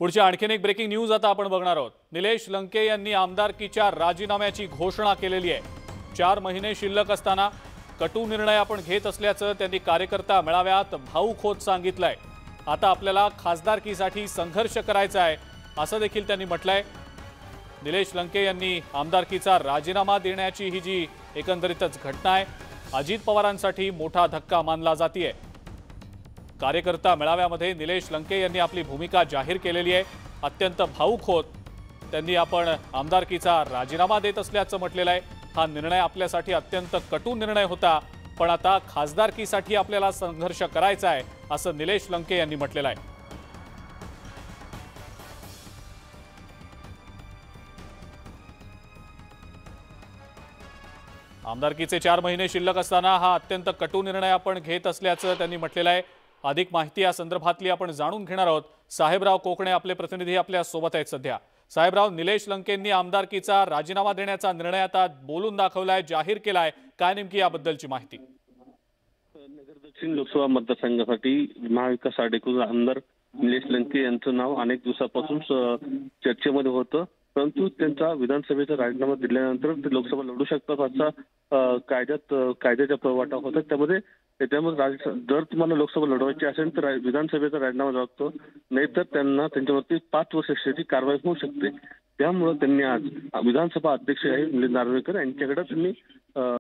पुढच्या आणखीन एक ब्रेकिंग न्यूज आता आपण बघणार आहोत। निलेश लंके यांनी आमदारकीच्या राजीनाम्याची घोषणा केलेली आहे। 4 महिने शिल्लक असताना कटू निर्णय आपण घेत असल्याचं त्यांनी कार्यकर्ता मेळाव्यात भाऊक होत सांगितलंय। आता आपल्याला खासदारकीसाठी संघर्ष करायचा आहे असं देखील त्यांनी म्हटलंय। निलेश लंके यांनी आमदारकीचा राजीनामा देण्याची ही जी एकंदरीतच घटना आहे अजित पवारांसाठी मोठा धक्का मानला जातीये। कार्यकर्ता मेळाव्यामध्ये निलेश लंके यांनी आपली भूमिका जाहीर केलेली आहे। अत्यंत भाऊक होत त्यांनी आपण आमदारकीचा राजीनामा देत असल्याचं म्हटलेलं आहे। हा निर्णय आपल्यासाठी अत्यंत कटू निर्णय होता, पण आता खासदारकीसाठी आपल्याला संघर्ष करायचा आहे असं निलेश लंके यांनी म्हटलेलं आहे। आमदारकीचे 4 महिने शिल्लक असताना हा अत्यंत कटू निर्णय आपण घेत असल्याचं त्यांनी म्हटलेलं आहे। अधिक माहिती या संदर्भातली आपण जाणून घेणार आहोत। साहेबराव कोकणे आपले प्रतिनिधी आपल्या सोबत आहेत सध्या। साहेबराव, निलेश लंकेंनी आमदारकीचा राजीनामा देण्याचा निर्णय आता बोलून दाखवलाय, जाहीर केलाय, काय नेमकी याबद्दलची माहिती? नगर दक्षिण लोकसभा मतदारसंघासाठी महाविकास आघाडीकडून आमदार निलेश लंके यांचं नाव अनेक दिवसापासून चर्चेमध्ये होतं, परंतु त्यांचा विधानसभेचा राजीनामा दिल्यानंतर ते लोकसभा लढू शकतात असा कायद्याच्या प्रवाटा होता। त्याच्यामध्ये जर तुम्हाला लोकसभा लढवायची असेल तर विधानसभेचा राजीनामा लागतो, नाहीतर त्यांना त्यांच्यावरती 5 वर्षाची कारवाई होऊ शकते। त्यामुळे त्यांनी आज विधानसभा अध्यक्ष मिलिंद नार्वेकर यांच्याकडे त्यांनी